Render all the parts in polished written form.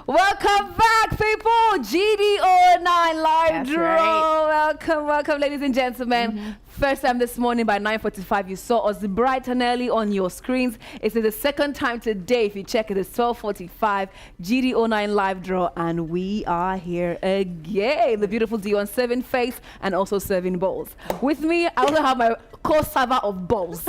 Welcome back, people. GDO9 live That's draw. right. Welcome, ladies and gentlemen. First time this morning by 9:45, you saw us bright and early on your screens. It's the second time today. If you check it, it's 12:45. GDO9 live draw, and we are here again. The beautiful Dion serving face and also serving balls. With me, I also have my co-server of balls.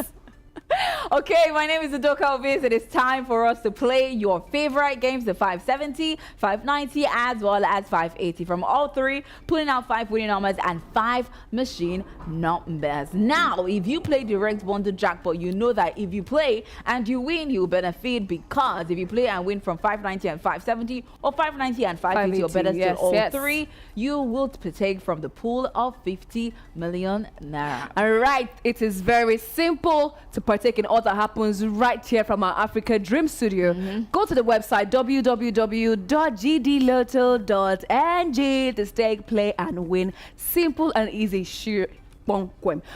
Okay, my name is Udoka Obis. It is time for us to play your favorite games, the 570, 590, as well as 580. From all three, pulling out 5 winning numbers and 5 machine numbers. Now, if you play direct bundle jackpot, you know that if you play and you win, you benefit, because if you play and win from 590 and 570 or 590 and 580 or better still all three, you will partake from the pool of 50 million naira. All right, it is very simple to partake in all that happens right here from our Africa Dream Studio. Go to the website www.gdlotto.ng to stake, play, and win. Simple and easy. Sure. But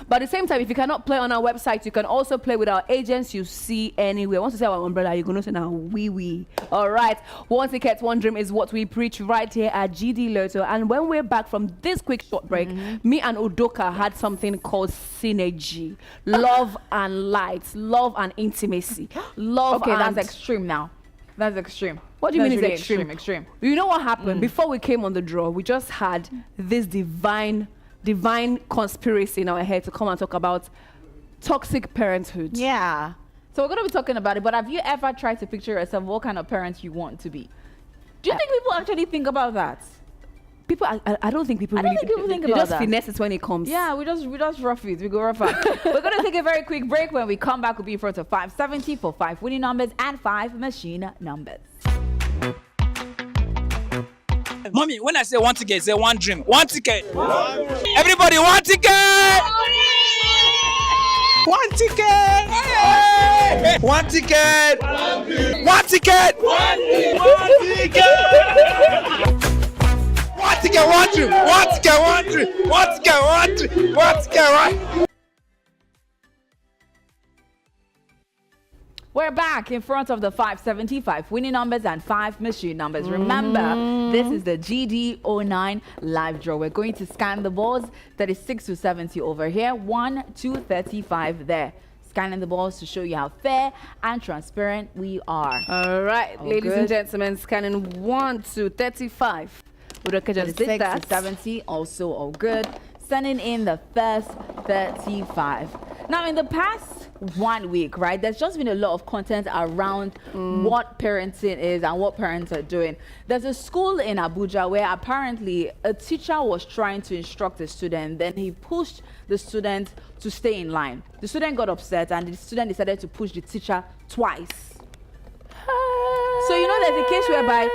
at the same time, if you cannot play on our website, you can also play with our agents you see anywhere. Once you say our umbrella, you're going to say now wee. All right. One ticket, one dream is what we preach right here at GD Lotto. And when we're back from this quick short break, me and Udoka had something called synergy. Love and light. Love and intimacy. Love. Okay, and... that's extreme now. That's extreme. What do you mean really it's extreme? Extreme. You know what happened? Before we came on the draw, we just had this divine conspiracy in our head to come and talk about toxic parenthood. Yeah. So we're going to be talking about it, but have you ever tried to picture yourself what kind of parent you want to be? Do you think people actually think about that? People, I don't think people think people think about just that. finesse it when it comes. Yeah, we just rough it. We go rough it. We're going to take a very quick break. When we come back, we'll be in front of 570 for 5 winning numbers and 5 machine numbers. Mommy, when I say one ticket, say one dream. One ticket. Everybody, one ticket. One ticket. Hey. One ticket. One ticket. One ticket. One ticket, one dream. One ticket, one dream. One ticket, one dream. One ticket, one. We're back in front of the 575 winning numbers and 5 machine numbers. Remember, this is the GD09 live draw. We're going to scan the balls. 36 to 70 over here, 1 to 35 there. Scanning the balls to show you how fair and transparent we are. All right, All ladies good. and gentlemen, scanning 1 to 35. Udoka just did 36 that. to 70, also all good. Sending in the first 35. Now, in the past 1 week, right, there's just been a lot of content around what parenting is and what parents are doing. There's a school in Abuja where apparently a teacher was trying to instruct a student, then he pushed the student to stay in line. The student got upset and the student decided to push the teacher twice. So, you know, there's a case whereby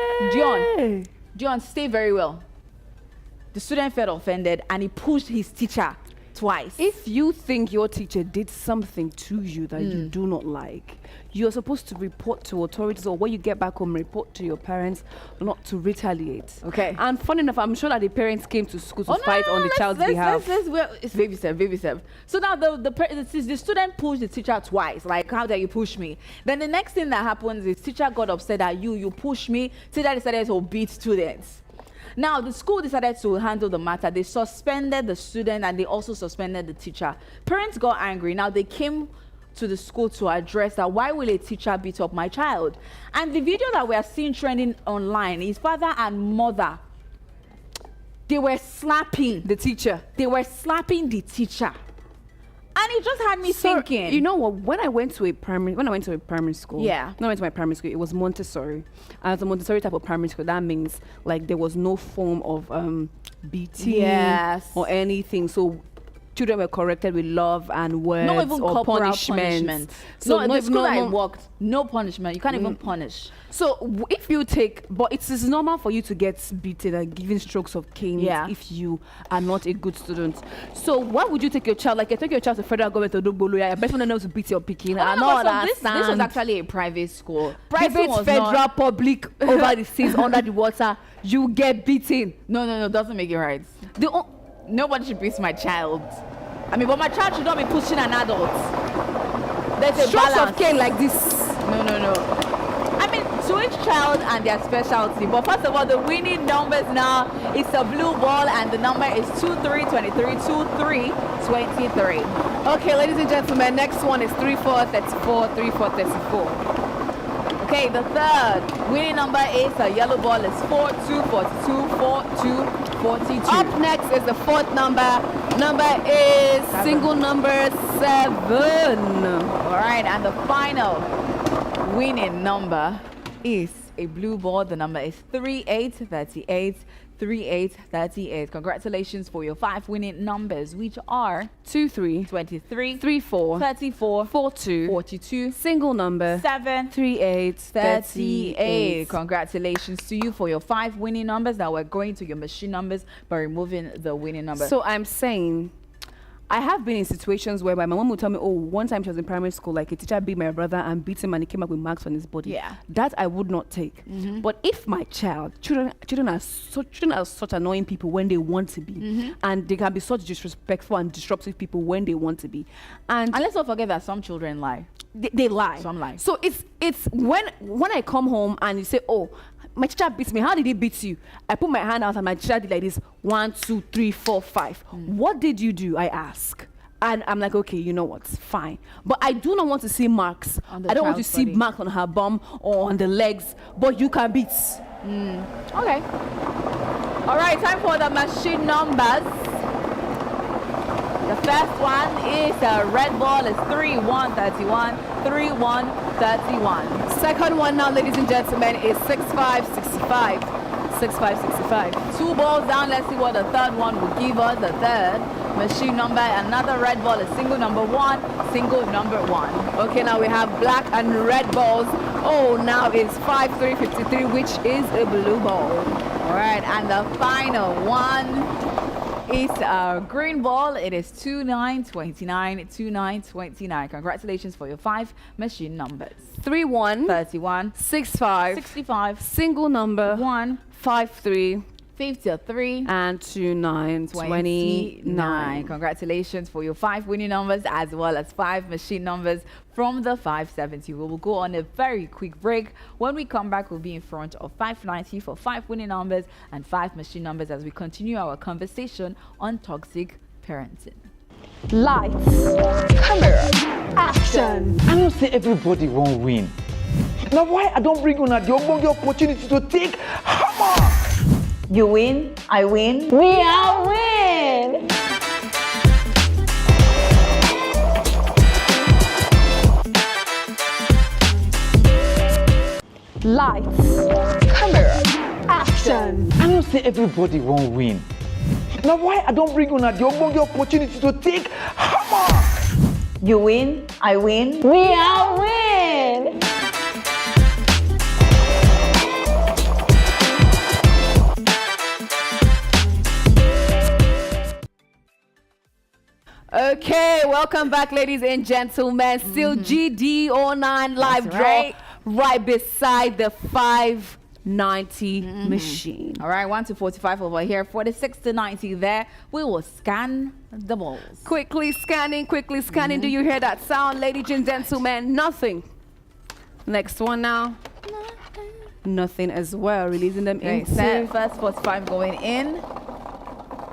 Dion, stay very well. The student felt offended and he pushed his teacher twice. If you think your teacher did something to you that you do not like, you're supposed to report to authorities, or when you get back home, report to your parents, not to retaliate. Okay. And funny enough, I'm sure that the parents came to school to fight on the child's behalf. It's baby step. So now the student pushed the teacher twice. Like, how dare you push me? Then the next thing that happens is teacher got upset at you push me. Teacher decided to beat students. Now, the school decided to handle the matter. They suspended the student and they also suspended the teacher. Parents got angry. Now, they came to the school to address that. Why will a teacher beat up my child? And the video that we are seeing trending online is father and mother. They were slapping The teacher. They were slapping the teacher. And it just had me thinking. You know what? When I went to a primary school, Yeah. When I went to my primary school, it was Montessori. And as a Montessori type of primary school, that means like there was no form of beating Yes. or anything. So children were corrected with love and words Not even or corporal punishment. So So the school that I worked, no punishment. You can't even punish. So if you take, but it is normal for you to get beaten and given strokes of cane if you are not a good student. So why would you take your child? Like you take your child to federal government to do bolo, I bet you know to beat your picking. This was actually a private school. Private, federal, public, over the seas, under the water, you get beaten. No, doesn't make it right. Nobody should beat my child. I mean, but my child should not be pushing an adult. There's a Strokes balance. of cane like this. No. I mean, to each child and their specialty. But first of all, the winning numbers now is a blue ball, and the number is 2323 2323. Okay, ladies and gentlemen, next one is 3434 3434. Okay, the third winning number is a yellow ball, is 4242 4242. Up next is the fourth number. Number is single number 7. All right, and the final winning number is a blue ball. The number is 3838 3838. Congratulations for your 5 winning numbers, which are 23 23 34 34 42 42 single number 7 38 38. Congratulations to you for your 5 winning numbers. Now we're going to your machine numbers by removing the winning number. So I'm saying, I have been in situations where my mom would tell me, oh, one time she was in primary school, like a teacher beat my brother and beat him and he came up with marks on his body. Yeah. That I would not take. But if my children are such annoying people when they want to be, and they can be such disrespectful and disruptive people when they want to be. And let's not forget that some children lie. they lie. Some lie. So it's when I come home and you say, oh, my teacher beats me. How did he beat you? I put my hand out and my teacher did like this. 1, 2, 3, 4, 5. What did you do? I ask. And I'm like, okay, you know what? Fine. But I do not want to see marks. I don't want to see marks on her bum or on the legs. But you can beat. Okay. All right, time for the machine numbers. The first one is a red ball, is 3131 3131. Second one now, ladies and gentlemen, is 6565. 6565. 2 balls down. Let's see what the third one will give us. The third machine number, another red ball, is single number 1 single number 1. Okay, now we have black and red balls. Oh, now it's 5353, which is a blue ball. All right, and the final one is a green ball. It is 2929 2929. Congratulations for your 5 machine numbers. 31 31 65 65 single number 1 53 53 and 29 29. Congratulations for your 5 winning numbers as well as 5 machine numbers from the 570. We will go on a very quick break. When we come back, we'll be in front of 590 for 5 winning numbers and 5 machine numbers as we continue our conversation on toxic parenting. Lights, camera, action. I don't say everybody won't win. Now why I don't bring on the opportunity to take hammer? You win, I win. We all win! Lights, camera, action. I don't say everybody won't win. Now why I don't bring on the opportunity to take hammer? You win, I win. We all win! Okay, welcome back, ladies and gentlemen. Still GD09 live draw right beside the 590 machine. All right, 1 to 45 over here, 46 to 90 there. We will scan the balls. Quickly scanning. Do you hear that sound, ladies and gentlemen? Nothing. Next one now. Nothing as well. Releasing them Okay, into. set, first 45 going in.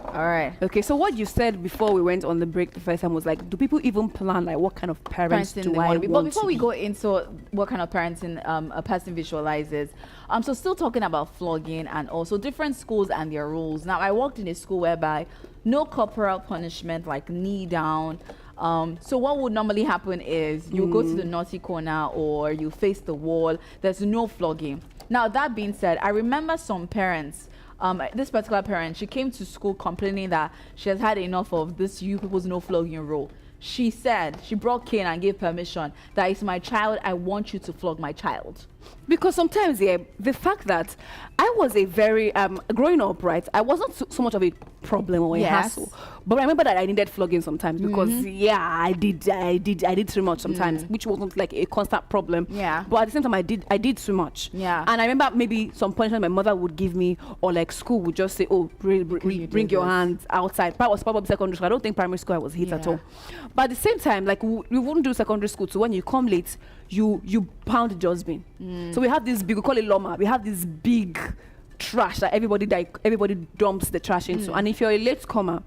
All right. Okay, so what you said before we went on the break the first time was like, do people even plan like what kind of parents Parenting do they I want to be. But want before to we be? go into what kind of parenting a person visualizes, so still talking about flogging and also different schools and their rules. Now, I worked in a school whereby no corporal punishment, like knee down. So what would normally happen is you go to the naughty corner or you face the wall. There's no flogging. Now, that being said, I remember some parents. This particular parent, she came to school complaining that she has had enough of this you people's no flogging rule. She said, she brought cane and gave permission that it's my child, I want you to flog my child. Because sometimes, yeah, the fact that I was a very growing up, right? I wasn't so much of a problem or a hassle, but I remember that I needed flogging sometimes because I did too much sometimes, which wasn't like a constant problem. Yeah. But at the same time, I did too much. Yeah. And I remember maybe some punishment my mother would give me, or like school would just say, "Oh, bring your hands outside." But I was probably secondary school. I don't think primary school I was hit at all. But at the same time, like we wouldn't do secondary school. So when you come late, you pound the dustbin. So we have this big, we call it loma. We have this big trash that everybody dumps the trash into. And if you're a late comer,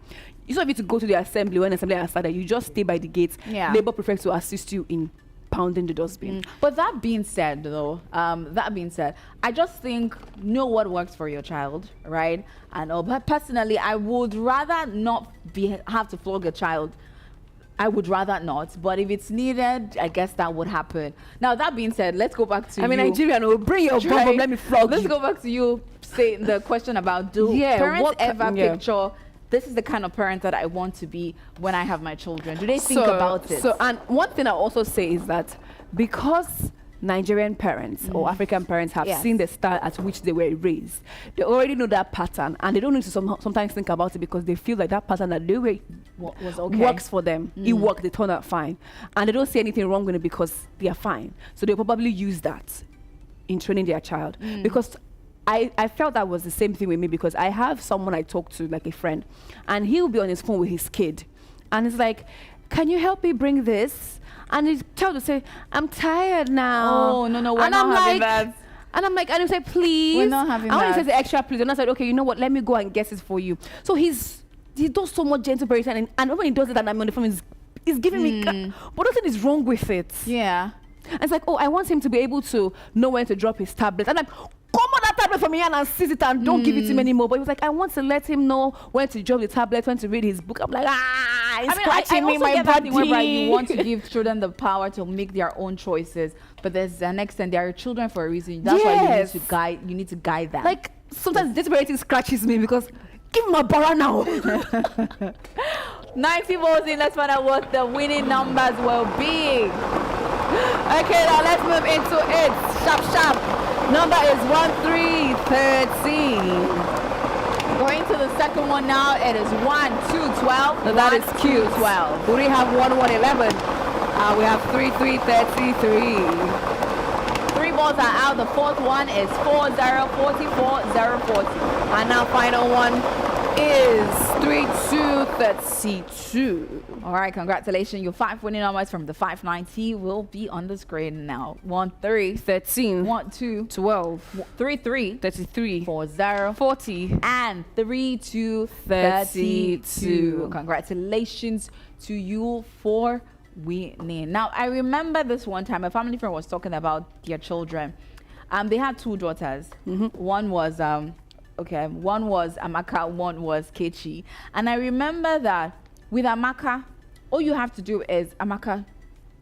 you don't have to go to the assembly when assembly has started. You just stay by the gate. Yeah. Labor prefects to assist you in pounding the dustbin. But that being said, though, I just think know what works for your child, right? But personally, I would rather not have to flog a child. I would rather not. But if it's needed, I guess that would happen. Now, that being said, let's go back to I'm you. a Nigerian. Oh, bring your bum, let me flog Let's you. go back to you. Say the question about do parents ever picture, this is the kind of parent that I want to be when I have my children? Do they think about it? So, and one thing I also say is that because Nigerian parents or African parents have seen the style at which they were raised, they already know that pattern, and they don't need to sometimes think about it because they feel like that pattern that they were was okay. works for them. It worked, they turn out fine, and they don't see anything wrong with it because they are fine. So they'll probably use that in training their child. Because I felt that was the same thing with me, because I have someone I talk to, like a friend, and he'll be on his phone with his kid, and it's like, can you help me bring this? And his child will say, I'm tired now. Oh, no, we're not having that. And I'm like, and he say, please. We're not having I want that. to say the extra please. And I said, okay, you know what? Let me go and guess it for you. So he does so much gentle parenting, and when he does it and I'm on the phone, he's giving me, but nothing is wrong with it. Yeah. And it's like, oh, I want him to be able to know when to drop his tablet. And I'm like, come on that tablet from here and seize it and don't give it to him anymore. But he was like, I want to let him know when to drop the tablet, when to read his book. I'm like, it's scratching me, my body. Whereby you want to give children the power to make their own choices, but there's an extent, they are children for a reason. That's why you need to guide them. Like sometimes this parenting scratches me because give him a bara now. 90 votes in. Let's find out what the winning numbers will be. Okay, now let's move into it. Sharp. Number is 1313. Going to the second one now. It is 1, 2, 12. No, that is cute. 12. We have 1, 1, 11. We have 3, 3, 33. 3 balls are out. The fourth one is 4, 0, 44, 0, 40. And now final one is 3, 2, 32. All right, congratulations. Your 5 winning numbers from the 590 will be on the screen now. 1, 3, 13. 1, 2, 12. 3, 3, 33. 4, 0, 40. and 3, 2, 32. Congratulations to you for winning. Now, I remember this one time a family friend was talking about their children. They had 2 daughters. One was one was Amaka, one was Kechi. And I remember that with Amaka, all you have to do is, Amaka,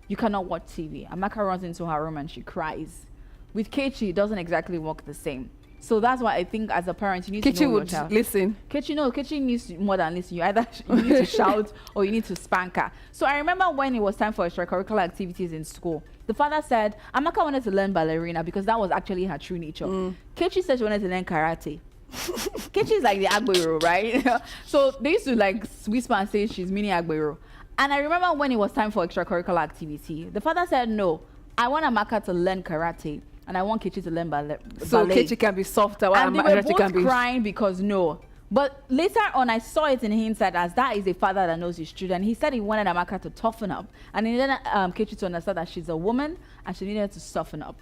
you cannot watch TV. Amaka runs into her room and she cries. With Kechi, it doesn't exactly work the same. So that's why I think as a parent, you need to know your child. Listen. Kechi needs to more than listen. You either you need to shout or you need to spank her. So I remember when it was time for extracurricular activities in school, the father said, Amaka wanted to learn ballerina because that was actually her true nature. Kechi said she wanted to learn karate. Kechi is like the Agbero, right? So they used to like whisper and say she's mini Agbero. And I remember when it was time for extracurricular activity, the father said, no, I want Amaka to learn karate and I want Kechi to learn ballet. So Kechi can be softer while and they were both can be crying because no. But later on, I saw it in hindsight as that is a father that knows his children. He said he wanted Amaka to toughen up. And he needed Kechi to understand that she's a woman and she needed to soften up.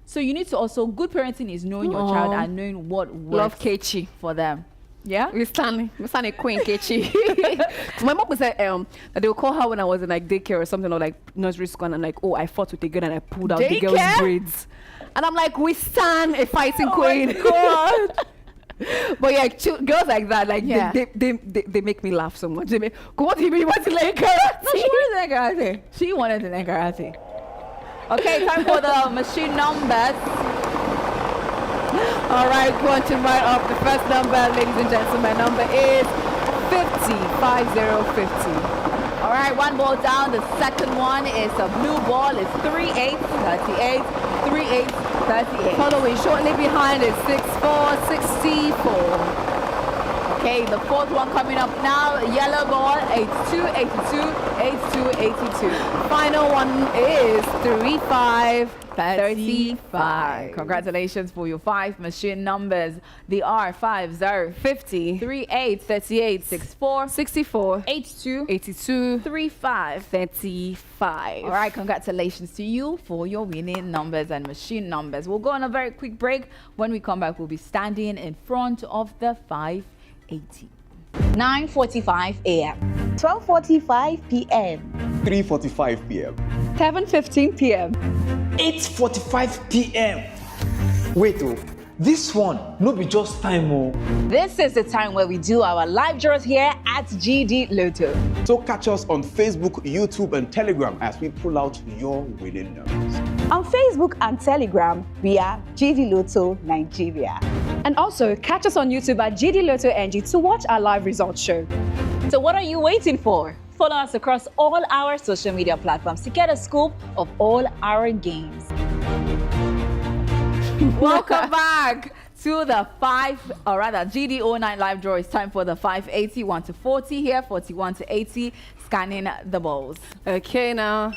So you need to also, good parenting is knowing your child and knowing what works love Kechi for them. Yeah? We stand a queen Kechi. So my mom would say that they would call her when I was in like daycare or something, or like nursery school, and I'm like, oh, I fought with a girl and I pulled out the girl's braids. And I'm like, we stand a fighting queen. My God. But yeah, girls like that, like they make me laugh so much. They make, what do you mean you want to learn karate? No, she wanted to learn karate. She wanted to learn karate. Okay, time for the machine numbers. All right, going to write off the first number, ladies and gentlemen. Number is 50, 5050. All right, 1 ball down. The second one is a blue ball. It's 3838, 3838. Following shortly behind is 6464. Okay, the fourth one coming up now. Yellow ball, 82, 82, 82, 82. Final one is 35, 35. Congratulations for your 5 machine numbers. They are 50, 50, 38, 38, 64, 64, 82, 82, 35. 35. All right, congratulations to you for your winning numbers and machine numbers. We'll go on a very quick break. When we come back, we'll be standing in front of the 580. 9:45 a.m. 12:45 p.m. 3:45 p.m. 7:15 p.m. 8:45 p.m. Wait, oh, this one no be just time, oh. This is the time where we do our live draws here at GD Lotto. So catch us on Facebook, YouTube, and Telegram as we pull out your winning numbers. On Facebook and Telegram, we are GD Lotto Nigeria. And also catch us on YouTube at GDLOTTONG to watch our live results show. So what are you waiting for? Follow us across all our social media platforms to get a scoop of all our games. Welcome back to the GD09 live draw. It's time for the 580, 1 to 40 here, 41 to 80, scanning the balls. Okay, now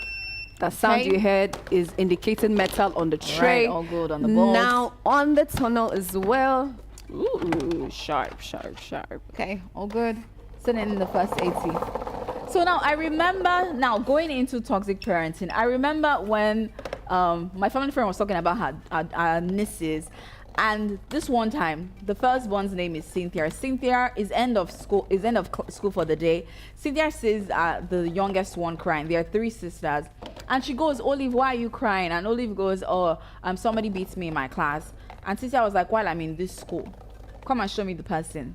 that sound Okay. you heard is indicating metal on the tray. Right, all good on the balls. Now on the tunnel as well. Ooh, sharp, sharp, sharp. Okay, all good. Sitting in the first 80. So now I remember, now going into toxic parenting, I remember when my family friend was talking about her nieces. And this one time, the first one's name is Cynthia. Cynthia is end of school for the day. Cynthia sees the youngest one crying. There are 3 sisters. And she goes, Olive, why are you crying? And Olive goes, oh, somebody beats me in my class. And Cynthia was like, while I'm in this school, come and show me the person.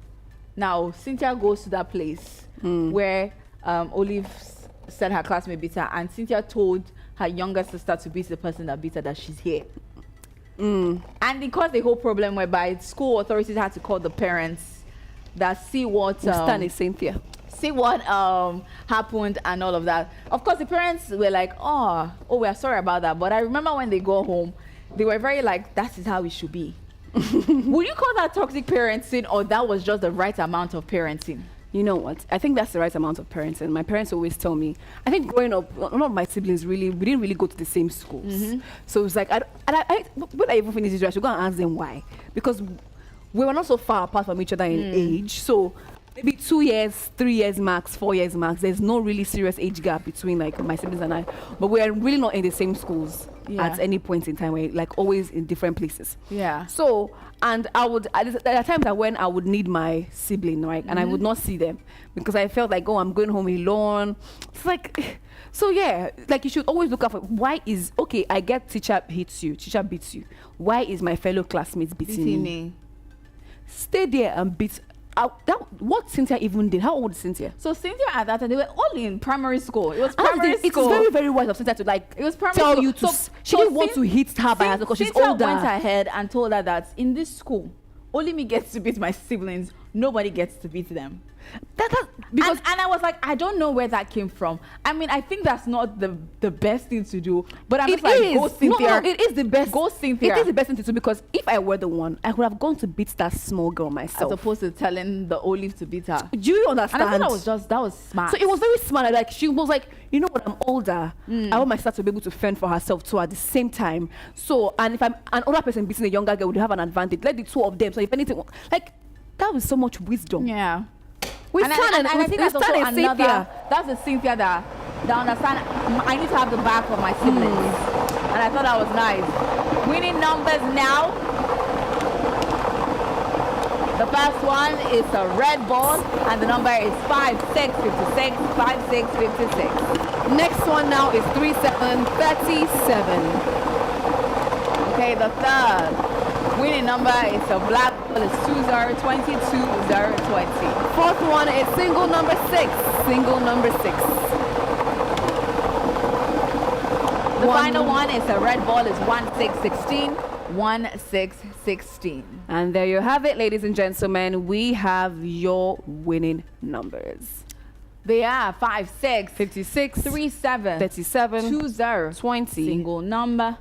Now, Cynthia goes to that place where Olive said her classmate beat her. And Cynthia told her younger sister to beat the person that beat her, that she's here. And it caused the whole problem whereby school authorities had to call the parents that see what Stan is Cynthia. see what happened and all of that. Of course, the parents were like, oh, we're sorry about that. But I remember when they go home, they were very like, that is how it should be. Would you call that toxic parenting, or that was just the right amount of parenting? You know what? I think that's the right amount of parenting. My parents always tell me. I think growing up, none of my siblings we didn't really go to the same schools. So it's like, when I even finish this, I should go and ask them why. Because we were not so far apart from each other in age. So maybe 2 years, 3 years max, 4 years max. There's no really serious age gap between like my siblings and I. But we are really not in the same schools at any point in time. We're like always in different places. Yeah. So, and I would, there are times that when I would need my sibling, right? And I would not see them because I felt like, oh, I'm going home alone. It's like, so yeah, like you should always look out for why is, okay, I get teacher hits you, teacher beats you. Why is my fellow classmates beating me? Stay there and beat. What Cynthia even did? How old is Cynthia? So Cynthia at that time, they were all in primary school. It was primary It's school. very, very wise of Cynthia to like It was primary tell school. you to. She So didn't want to hit her by herself because she's Cynthia older. went ahead and told her that in this school, only me gets to beat my siblings. Nobody gets to beat them. Because And I was like, I don't know where that came from. I mean, I think that's not the best thing to do. But I'm just like, go Cynthia. No, it is the best. Go Cynthia. It is the best thing to do because if I were the one, I would have gone to beat that small girl As myself. opposed to telling the Olive to beat her. Do you understand? And I thought that was smart. So it was very smart. Like she was like, you know what? I'm older. I want my sister to be able to fend for herself too at the same time. So, and if I'm an older person beating a younger girl, would have an advantage. Let the two of them. So if anything, like that was so much wisdom. Yeah. We And stand I think that's also another. Cynthia. That's a Cynthia that understand. I need to have the back of my siblings, and I thought that was nice. Winning numbers now. The first one is a red ball, and the number is 5656. 5656. Next one now is 3737. Okay, the third winning number is a black ball. It's 2020 2020. Fourth one is single number 6. Single number 6. The final one is a red ball. Is 1616. 1616. And there you have it, ladies and gentlemen. We have your winning numbers. They are 56, 56, 37, 37, 20, 20, single number,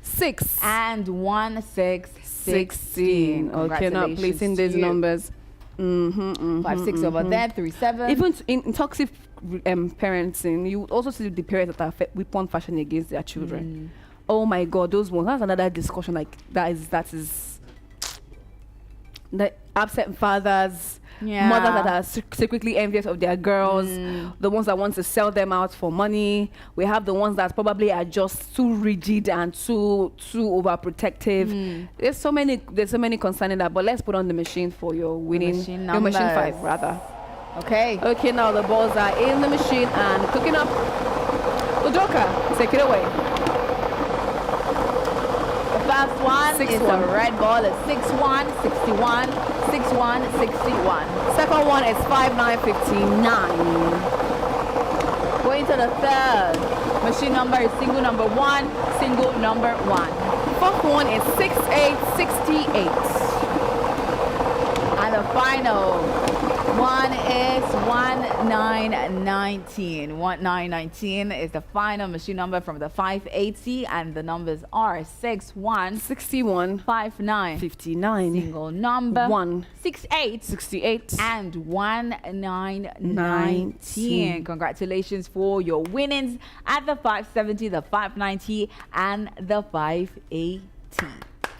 6, and 1616. 16. Okay, now placing these numbers 5, 6 over there, 3, 7. Even in toxic parenting, you also see the parents that are weapon fashion against their children. Oh my God, those ones. That's another discussion. Like that is the absent fathers, mothers that are secretly envious of their girls, the ones that want to sell them out for money. We have the ones that probably are just too rigid and too overprotective. There's so many concerning that. But let's put on the machine for your winning your machine 5 rather. Okay. Okay, now the balls are in the machine and cooking up. Udoka, take it away. The first one is a red ball. It's 6-1, 61, 6-1, 61. Second one is 5-9, 59. Going to the third. Machine number is single number 1, single number 1. Fourth one is 6-8, 68. And the final one is 1919. 1919 is the final machine number from the 580, and the numbers are 61, 61, 59, 59, single number 1, 68, 68, and 1919. Congratulations for your winnings at the 570, the 590, and the 580.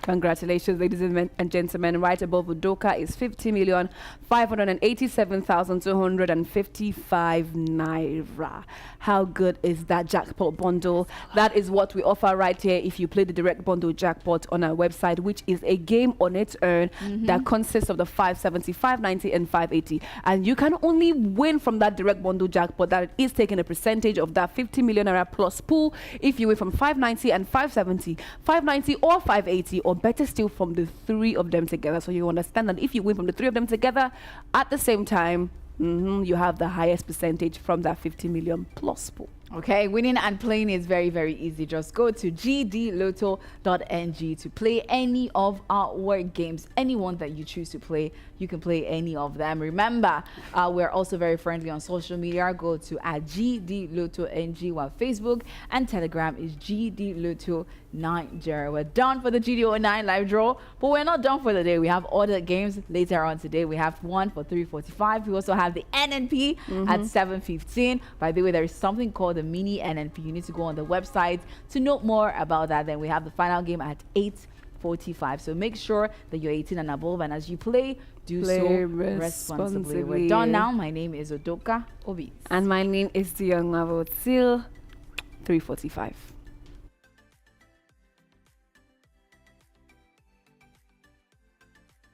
Congratulations, ladies and gentlemen. Right above Udoka is 50,587,255 naira. How good is that jackpot bundle? That is what we offer right here if you play the direct bundle jackpot on our website, which is a game on its own that consists of the 570, 590, and 580. And you can only win from that direct bundle jackpot that is taking a percentage of that 50 million naira plus pool if you win from 590 and 570, 590 or 580, or better still from the 3 of them together. So you understand that if you win from the 3 of them together at the same time, you have the highest percentage from that 50 million plus pool. Okay, winning and playing is very, very easy. Just go to GDLOTTONG to play any of our games. Anyone that you choose to play, you can play any of them. Remember, we're also very friendly on social media. Go to @GDLOTTONG, while Facebook and Telegram is GDLOTTO Nigeria. We're done for the GD09 live draw, but we're not done for the day. We have other games later on today. We have one for 3:45. We also have the NNP at 7:15. By the way, there is something called the mini NNP. You need to go on the website to know more about that. Then we have the final game at 8:45. So make sure that you're 18 and above, and as you play so responsibly. We're done now. My name is Udoka Obi. And my name is Dion Mavotil. 3:45.